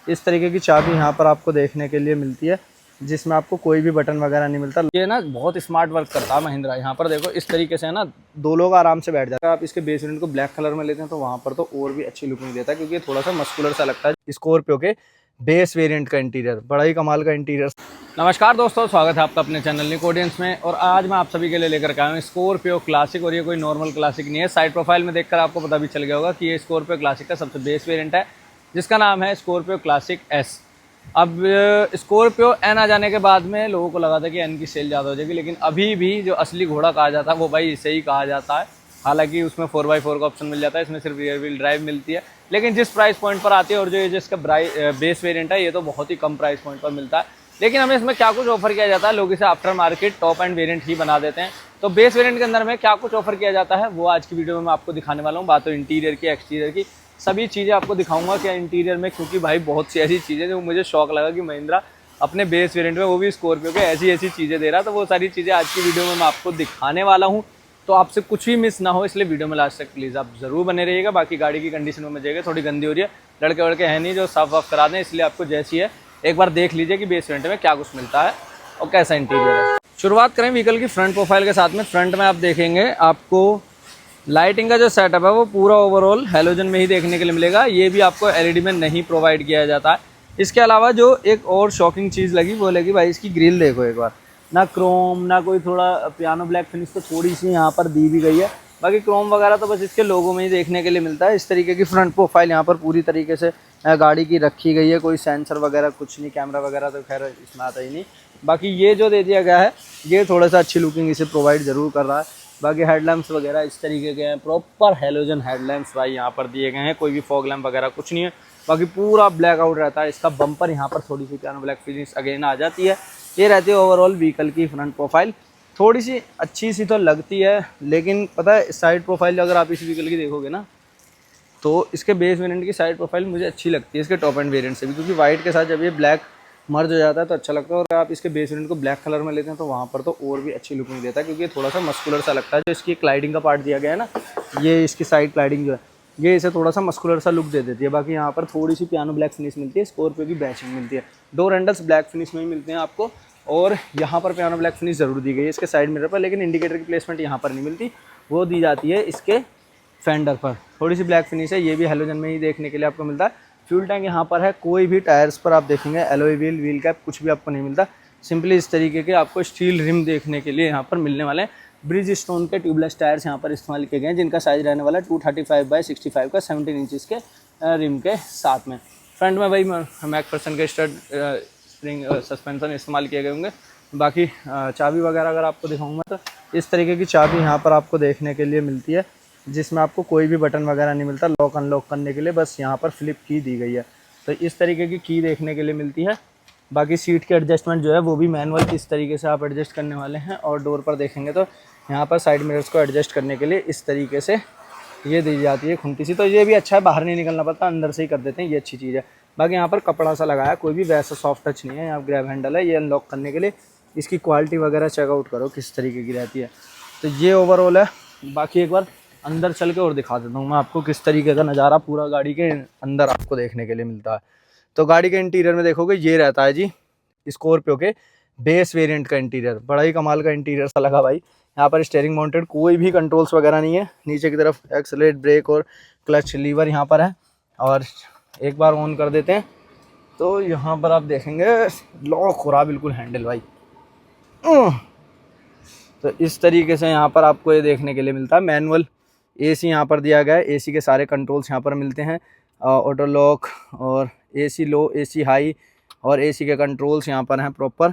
इस तरीके की चाबी यहाँ पर आपको देखने के लिए मिलती है, जिसमें आपको कोई भी बटन वगैरह नहीं मिलता। ये ना बहुत स्मार्ट वर्क करता है महिंद्रा। यहाँ पर देखो इस तरीके से है ना, दो लोग आराम से बैठ जाते हैं। आप इसके बेस वेरिएंट को ब्लैक कलर में लेते हैं तो वहाँ पर तो और भी अच्छी लुकिंग देता है, क्योंकि ये थोड़ा सा मस्कुलर सा लगता है। स्कॉर्पियो के बेस वेरिएंट का इंटीरियर बड़ा ही कमाल का इंटीरियर। नमस्कार दोस्तों, स्वागत है आपका अपने चैनल निक ऑडियंस में। और आज मैं आप सभी के लिए लेकर के आया हूँ स्कॉर्पियो क्लासिक। और ये कोई नॉर्मल क्लासिक नहीं है, साइड प्रोफाइल में देखकर आपको पता भी चल गया होगा कि ये स्कॉर्पियो क्लासिक का सबसे बेस वेरिएंट है, जिसका नाम है स्कॉर्पियो क्लासिक एस। अब स्कॉर्पियो एन आ जाने के बाद में लोगों को लगा था कि एन की सेल ज़्यादा हो जाएगी, लेकिन अभी भी जो असली घोड़ा कहा जाता है वो भाई इसे ही कहा जाता है। हालांकि उसमें 4x4 का ऑप्शन मिल जाता है, इसमें सिर्फ रियर व्हील ड्राइव मिलती है। लेकिन जिस प्राइस पॉइंट पर आती है और जो ये जिसका बेस वेरिएंट है, ये तो बहुत ही कम प्राइस पॉइंट पर मिलता है। लेकिन हमें इसमें क्या कुछ ऑफर किया जाता है, लोग इसे after market top end variant ही बना देते हैं। तो बेस वेरिएंट के अंदर में क्या कुछ ऑफर किया जाता है वो आज की वीडियो में मैं आपको दिखाने वाला हूँ। बात तो इंटीरियर की, एक्सटीरियर की, सभी चीज़ें आपको दिखाऊंगा क्या इंटीरियर में, क्योंकि भाई बहुत सी ऐसी चीज़ें जो मुझे शौक लगा कि महिंद्रा अपने बेस वेरिएंट में, वो भी स्कॉर्पियो के, ऐसी ऐसी चीज़ें दे रहा है। तो वो सारी चीज़ें आज की वीडियो में मैं आपको दिखाने वाला हूँ, तो आपसे कुछ भी मिस ना हो, इसलिए वीडियो में लास्ट तक प्लीज़ आप ज़रूर बने रहिएगा। बाकी गाड़ी की कंडीशन में जाइएगा, थोड़ी गंदी हो रही है, लड़के वड़के हैं नहीं जो साफ वाफ करा दें, इसलिए आपको जैसी है एक बार देख लीजिए कि बेस वेरिएंट में क्या कुछ मिलता है और कैसा इंटीरियर है। शुरुआत करें व्हीकल की फ्रंट प्रोफाइल के साथ में। फ्रंट में आप देखेंगे आपको लाइटिंग का जो सेटअप है वो पूरा ओवरऑल हैलोजन में ही देखने के लिए मिलेगा। ये भी आपको एलईडी में नहीं प्रोवाइड किया जाता है। इसके अलावा जो एक और शॉकिंग चीज़ लगी वो लगी भाई इसकी ग्रिल देखो एक बार, ना क्रोम ना कोई थोड़ा पियानो ब्लैक फिनिश, तो थोड़ी सी यहाँ पर दी भी गई है। बाकी क्रोम वगैरह तो बस इसके लोगों में ही देखने के लिए मिलता है। इस तरीके की फ्रंट प्रोफाइल यहाँ पर पूरी तरीके से गाड़ी की रखी गई है। कोई सेंसर वगैरह कुछ नहीं, कैमरा वगैरह तो खैर इसमें आता ही नहीं। बाकी ये जो दे दिया गया है ये थोड़ा सा अच्छी लुकिंग इसे प्रोवाइड ज़रूर कर रहा है। बाकी हेडलैम्प्स वगैरह इस तरीके के हैं, प्रॉपर हेलोजन हेडलैम्प्स भाई यहाँ पर दिए गए हैं। कोई भी फॉग लैम्प वगैरह कुछ नहीं है, बाकी पूरा ब्लैक आउट रहता है। इसका बम्पर यहाँ पर थोड़ी सी पियानो ब्लैक फिनिश अगेन आ जाती है। ये रहती है ओवरऑल व्हीकल की फ्रंट प्रोफाइल। थोड़ी सी अच्छी सी तो लगती है, लेकिन पता है साइड प्रोफाइल अगर आप इस व्हीकल की देखोगे ना, तो इसके बेस वेरिएंट की साइड प्रोफाइल मुझे अच्छी लगती है इसके टॉप एंड वेरिएंट से भी, क्योंकि वाइट के साथ जब ये ब्लैक मर्ज हो जाता है तो अच्छा लगता है। और आप इसके बेस वेरिएंट को ब्लैक कलर में लेते हैं तो वहाँ पर तो और भी अच्छी लुकिंग देता है, क्योंकि ये थोड़ा सा मस्कुलर सा लगता है। जो इसकी क्लाइडिंग का पार्ट दिया गया है ना, ये इसकी साइड क्लाइडिंग जो है, ये इसे थोड़ा सा मस्कुलर सा लुक दे देती है। बाकी यहाँ पर थोड़ी सी पियानो ब्लैक फिनिश मिलती है, स्कॉर्पियो की बैचिंग मिलती है। डोर हैंडल्स ब्लैक फिनिश में ही मिलते हैं आपको, और यहाँ पर पियानो ब्लैक फिनिश ज़रूर दी गई है इसके साइड मिरर पर, लेकिन इंडिकेटर की प्लेसमेंट यहाँ पर नहीं मिलती, वो दी जाती है इसके फेंडर पर। थोड़ी सी ब्लैक फिनिश है, ये भी हेलोजन में ही देखने के लिए आपको मिलता है। फ्यूल टैंक यहाँ पर है, कोई भी टायर्स पर आप देखेंगे एलॉय व्हील, व्हील कैप कुछ भी आपको नहीं मिलता। सिंपली इस तरीके के आपको स्टील रिम देखने के लिए यहाँ पर मिलने वाले हैं। ब्रिज स्टोन के ट्यूबलेस टायर्स यहाँ पर इस्तेमाल किए गए हैं, जिनका साइज रहने वाला है 235/65 का 17 इंचज़ के रिम के साथ में। फ्रंट में भाई मैकफर्सन के स्टड स्प्रिंग सस्पेंशन इस्तेमाल किए गए होंगे। बाकी चाबी वगैरह अगर आपको दिखाऊंगा तो इस तरीके की चाबी यहाँ पर आपको देखने के लिए मिलती है, जिसमें आपको कोई भी बटन वगैरह नहीं मिलता। लॉक अनलॉक करने के लिए बस यहाँ पर फ्लिप की दी गई है, तो इस तरीके की की देखने के लिए मिलती है। बाकी सीट के एडजस्टमेंट जो है वो भी मैनुअल इस तरीके से आप एडजस्ट करने वाले हैं। और डोर पर देखेंगे तो यहाँ पर साइड मिरर्स को एडजस्ट करने के लिए इस तरीके से ये दी जाती है खुंटी सी, तो ये भी अच्छा है, बाहर नहीं निकलना पड़ता, अंदर से ही कर देते हैं, ये अच्छी चीज़ है। बाकी यहाँ पर कपड़ा सा लगाया, कोई भी वैसा सॉफ्ट टच नहीं है। यहाँ ग्रैब हैंडल है, ये अनलॉक करने के लिए। इसकी क्वालिटी वगैरह चेकआउट करो किस तरीके की रहती है। तो ये ओवरऑल है। बाकी एक बार अंदर चल के और दिखा देता हूँ मैं आपको किस तरीके का नज़ारा पूरा गाड़ी के अंदर आपको देखने के लिए मिलता है। तो गाड़ी के इंटीरियर में देखोगे ये रहता है जी स्कॉर्पियो के बेस वेरिएंट का इंटीरियर। बड़ा ही कमाल का इंटीरियर सा लगा भाई। यहाँ पर स्टीयरिंग माउंटेड, कोई भी कंट्रोल्स वगैरह नहीं है। नीचे की तरफ एक्सेलरेट, ब्रेक और क्लच लीवर यहाँ पर है। और एक बार ऑन कर देते हैं तो यहाँ पर आप देखेंगे लॉक हो रहा बिल्कुल हैंडल भाई। तो इस तरीके से यहाँ पर आपको ये देखने के लिए मिलता है। मैनुअल एसी यहाँ पर दिया गया है, एसी के सारे कंट्रोल्स यहाँ पर मिलते हैं। ऑटो लॉक और एसी लो, एसी हाई और एसी के कंट्रोल्स यहाँ पर हैं प्रॉपर।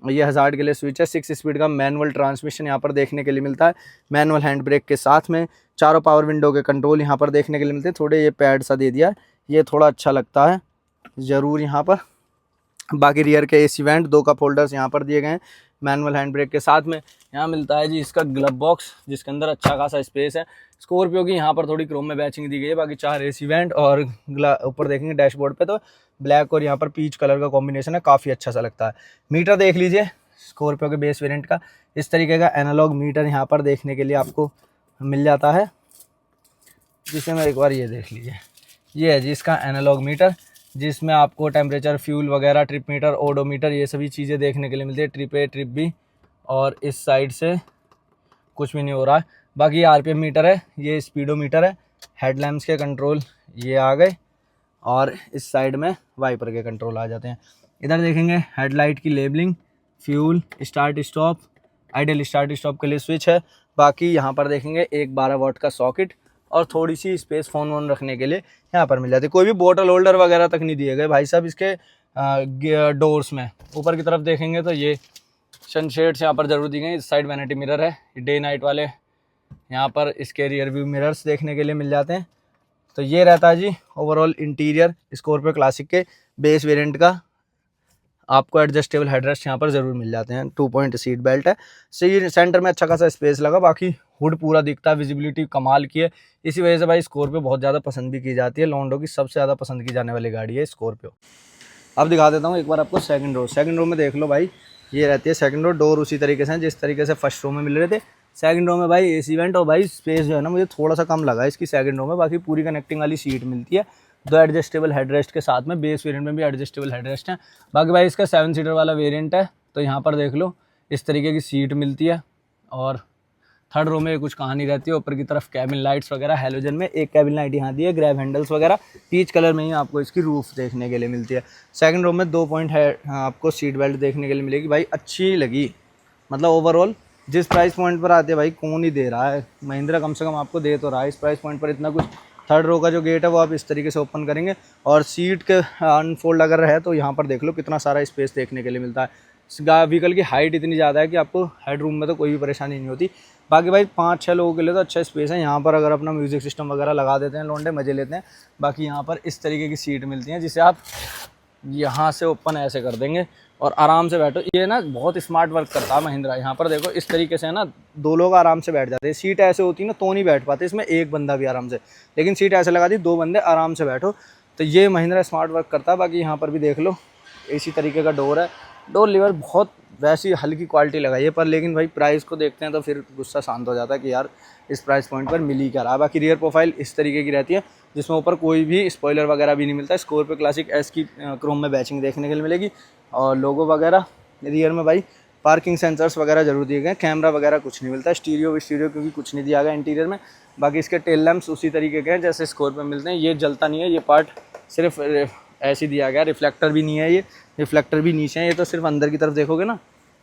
ये हज़ार्ड के लिए स्विच है। 6 स्पीड का मैनुअल ट्रांसमिशन यहाँ पर देखने के लिए मिलता है, मैनुअल हैंड ब्रेक के साथ में। चारों पावर विंडो के कंट्रोल यहाँ पर देखने के लिए मिलते हैं। थोड़े ये पैड सा दे दिया, ये थोड़ा अच्छा लगता है ज़रूर यहाँ पर। बाकी रियर के एसी वेंट, 2 कप होल्डर्स यहाँ पर दिए गए हैं मैनुअल हैंड ब्रेक के साथ में। यहाँ मिलता है जी इसका ग्लब बॉक्स, जिसके अंदर अच्छा खासा स्पेस है। स्कॉर्पियो की यहाँ पर थोड़ी क्रोम में बैचिंग दी गई है। बाकी 4 एसी वेंट, और ऊपर देखेंगे डैशबोर्ड पे तो ब्लैक और यहाँ पर पीच कलर का कॉम्बिनेशन है, काफ़ी अच्छा सा लगता है। मीटर देख लीजिए स्कॉर्पियो के बेस वेरिएंट का, इस तरीके का एनालॉग मीटर यहाँ पर देखने के लिए आपको मिल जाता है, जिसे मैं एक बार ये देख लीजिए। ये है जी इसका एनालॉग मीटर, जिसमें आपको टेम्परेचर, फ्यूल वगैरह, ट्रिप मीटर, ओडोमीटर, ये सभी चीज़ें देखने के लिए मिलती है। ट्रिप ए, ट्रिप बी, और इस साइड से कुछ भी नहीं हो रहा है। बाकी आरपीएम मीटर है, ये स्पीडोमीटर है, हेडलैम्प्स के कंट्रोल ये आ गए, और इस साइड में वाइपर के कंट्रोल आ जाते हैं। इधर देखेंगे हेडलाइट की labelling, fuel, start stop, idol start stop के लिए स्विच है। बाकी यहाँ पर देखेंगे एक 12 वाट का सॉकेट, और थोड़ी सी स्पेस फ़ोन वोन रखने के लिए यहाँ पर मिल जाती है। कोई भी बोतल होल्डर वगैरह तक नहीं दिए गए भाई साहब इसके डोर्स में। ऊपर की तरफ देखेंगे तो ये सनशेड्स यहाँ पर ज़रूर दी गई। इस साइड वैनिटी मिरर है, डे नाइट वाले। यहाँ पर इसके रियर व्यू मिरर्स देखने के लिए मिल जाते हैं। तो ये रहता है जी ओवरऑल इंटीरियर स्कॉर्पियो क्लासिक के बेस वेरिएंट का। आपको एडजस्टेबल हेडरेस्ट यहाँ पर ज़रूर मिल जाते हैं। 2 पॉइंट सीट बेल्ट है, सही सेंटर में अच्छा खासा स्पेस लगा। बाकी हुड पूरा दिखता है, विजिबिलिटी कमाल की है। इसी वजह से भाई स्कॉर्पियो बहुत ज़्यादा पसंद भी की जाती है। लॉन्डो की सबसे ज़्यादा पसंद की जाने वाली गाड़ी है स्कॉर्पियो। अब दिखा देता हूँ एक बार आपको सेकंड रो। सेकंड रो में देख लो भाई, ये रहती है सेकंड रो। डोर उसी तरीके से जिस तरीके से फर्स्ट रो में मिल रहे थे। सेकंड रो में भाई एसी वेंट, और भाई स्पेस जो है ना मुझे थोड़ा सा कम लगा इसकी सेकंड रो में। बाकी पूरी कनेक्टिंग वाली सीट मिलती है, 2 एडजस्टेबल हेडरेस्ट के साथ में। बेस वेरिएंट में भी एडजस्टेबल हेडरेस्ट है। बाकी भाई इसका 7 सीटर वाला वेरिएंट है। तो यहाँ पर देख लो इस तरीके की सीट मिलती है, और थर्ड रो में कुछ कहानी रहती है। ऊपर की तरफ कैबिन लाइट्स वगैरह हैलोजन में, एक कैबिन लाइट यहाँ दी है, ग्रैब हैंडल्स वगैरह। पीच कलर में ही आपको इसकी रूफ देखने के लिए मिलती है। सेकंड रो में 2 पॉइंट है, आपको सीट बेल्ट देखने के लिए मिलेगी। भाई अच्छी लगी, मतलब ओवरऑल जिस प्राइस पॉइंट पर आते हैं भाई कौन ही दे रहा है। महिंद्रा कम से कम आपको दे तो रहा है इस प्राइस पॉइंट पर इतना कुछ। थर्ड रो का जो गेट है वो आप इस तरीके से ओपन करेंगे, और सीट के अनफोल्ड अगर है तो यहाँ पर देख लो कितना सारा स्पेस देखने के लिए मिलता है। इस व्हीकल की हाइट इतनी ज़्यादा है कि आपको हेड रूम में तो कोई भी परेशानी नहीं होती। बाकी भाई 5-6 लोगों के लिए तो अच्छा स्पेस है। यहाँ पर अगर अपना म्यूज़िक सिस्टम वगैरह लगा देते हैं लौंडे, मज़े लेते हैं। बाकी यहाँ पर इस तरीके की सीट मिलती हैं जिसे आप यहाँ से ओपन ऐसे कर देंगे और आराम से बैठो। ये ना बहुत स्मार्ट वर्क करता है महिंद्रा। यहाँ पर देखो इस तरीके से ना 2 लोग आराम से बैठ जाते हैं। सीट ऐसे होती है ना तो नहीं बैठ पाते इसमें एक बंदा भी आराम से, लेकिन सीट ऐसे लगा दी 2 बंदे आराम से बैठो। तो ये महिंद्रा स्मार्ट वर्क करता है। बाकी यहाँ पर भी देख लो इसी तरीके का डोर है। डोर लीवर बहुत वैसी हल्की क्वालिटी लगाई है, पर लेकिन भाई प्राइस को देखते हैं तो फिर गुस्सा शांत हो जाता है कि यार इस प्राइस पॉइंट पर मिल ही क्या रहा है। बाकी रियर प्रोफाइल इस तरीके की रहती है जिसमें ऊपर कोई भी स्पॉइलर वगैरह भी नहीं मिलता। स्कॉर्पियो क्लासिक एस की क्रोम में बैचिंग देखने के लिए मिलेगी, और लोगो वगैरह। रियर में भाई पार्किंग सेंसर्स वगैरह जरूर दिए गए। कैमरा वगैरह कुछ नहीं मिलता। स्टीरियो क्योंकि कुछ नहीं दिया गया इंटीरियर में। बाकी इसके टेल लैंप्स उसी तरीके के हैं जैसे स्कॉर्पियो में मिलते हैं। ये जलता नहीं है, ये पार्ट सिर्फ ऐसे दिया गया। रिफ्लेक्टर भी नहीं है, ये रिफ्लेक्टर भी नीचे है। ये तो सिर्फ अंदर की तरफ देखोगे ना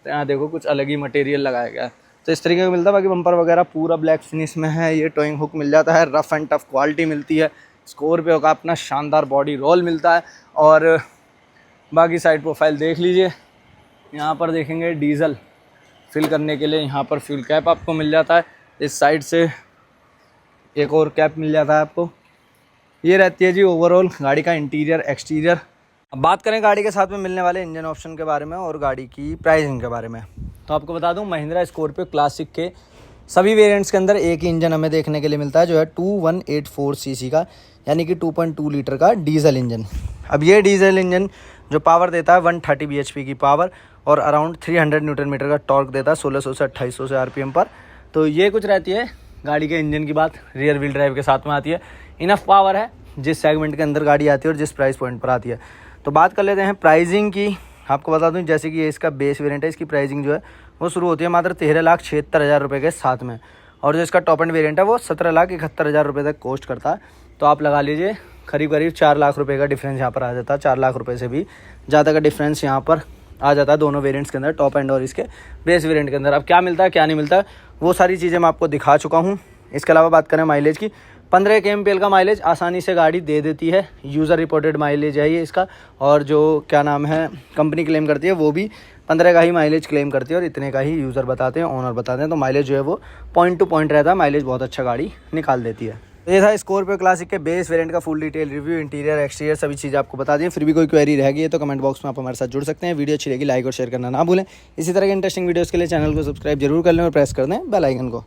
तो यहाँ देखो कुछ अलग ही मटेरियल लगाया गया है, तो इस तरीके का मिलता है। बाकी बम्पर वगैरह पूरा ब्लैक फिनिश में है। ये टोइंग हुक मिल जाता है, रफ एंड टफ क्वालिटी मिलती है। स्कॉर्पियो का अपना शानदार बॉडी रोल मिलता है। और बाकी साइड प्रोफाइल देख लीजिए। यहाँ पर देखेंगे डीजल फिल करने के लिए यहाँ पर फ्यूल कैप आपको मिल जाता है। इस साइड से एक और कैप मिल जाता है आपको। ये रहती है जी ओवरऑल गाड़ी का इंटीरियर एक्सटीरियर। अब बात करें गाड़ी के साथ में मिलने वाले इंजन ऑप्शन के बारे में और गाड़ी की प्राइसिंग के बारे में, तो आपको बता दूं महिंद्रा स्कॉर्पियो क्लासिक के सभी वेरिएंट्स के अंदर एक ही इंजन हमें देखने के लिए मिलता है, जो है 2184 सीसी का, यानी कि 2.2 लीटर का डीजल इंजन। अब ये डीजल इंजन जो पावर देता है 130 bhp की पावर और अराउंड 300 न्यूटन मीटर का टॉर्क देता है 1600 से 2800 से आरपीएम पर। तो ये कुछ रहती है गाड़ी के इंजन की बात। रियर व्हील ड्राइव के साथ में आती है। इनफ पावर है जिस सेगमेंट के अंदर गाड़ी आती है और जिस प्राइस पॉइंट पर आती है। तो बात कर लेते हैं प्राइसिंग की। आपको बता दूं जैसे कि ये इसका बेस वेरिएंट है, इसकी प्राइसिंग जो है वो शुरू होती है मात्र 13,76,000 रुपये के साथ में, और जो इसका टॉप एंड वेरिएंट है वो 17,71,000 रुपये तक कॉस्ट करता है। तो आप लगा लीजिए करीब 4 लाख रुपये का डिफरेंस यहाँ पर आ जाता है। 4 लाख रुपये से भी ज़्यादा का डिफरेंस यहाँ पर आ जाता है दोनों वेरिएंट्स के अंदर, टॉप एंड और इसके बेस वेरिएंट के अंदर। अब क्या मिलता है क्या नहीं मिलता है वो सारी चीज़ें मैं आपको दिखा चुका हूँ। इसके अलावा बात करें माइलेज की, 15 kmpl का माइलेज आसानी से गाड़ी दे देती है। यूज़र रिपोर्टेड माइलेज है ये इसका, और जो क्या नाम है कंपनी क्लेम करती है वो भी 15 का ही माइलेज क्लेम करती है, और इतने का ही यूज़र बताते हैं, ओनर बताते हैं। तो माइलेज जो है वो पॉइंट टू पॉइंट रहता है। माइलेज बहुत अच्छा गाड़ी निकाल देती है। ये था स्कॉर्पियो क्लासिक के बेस वेरिएंट का full detail review, interior exterior सभी चीज़ें आपको बता दी। फिर भी कोई क्वेरी रहेगी है तो कमेंट बॉक्स में आप हमारे साथ जुड़ सकते हैं। वीडियो अच्छी लगी लाइक और शेयर करना ना भूलें। इसी तरह के इंटरेस्टिंग वीडियोज़ के लिए चैनल को सब्सक्राइब जरूर कर लें और प्रेस कर दें बेल आइकन को।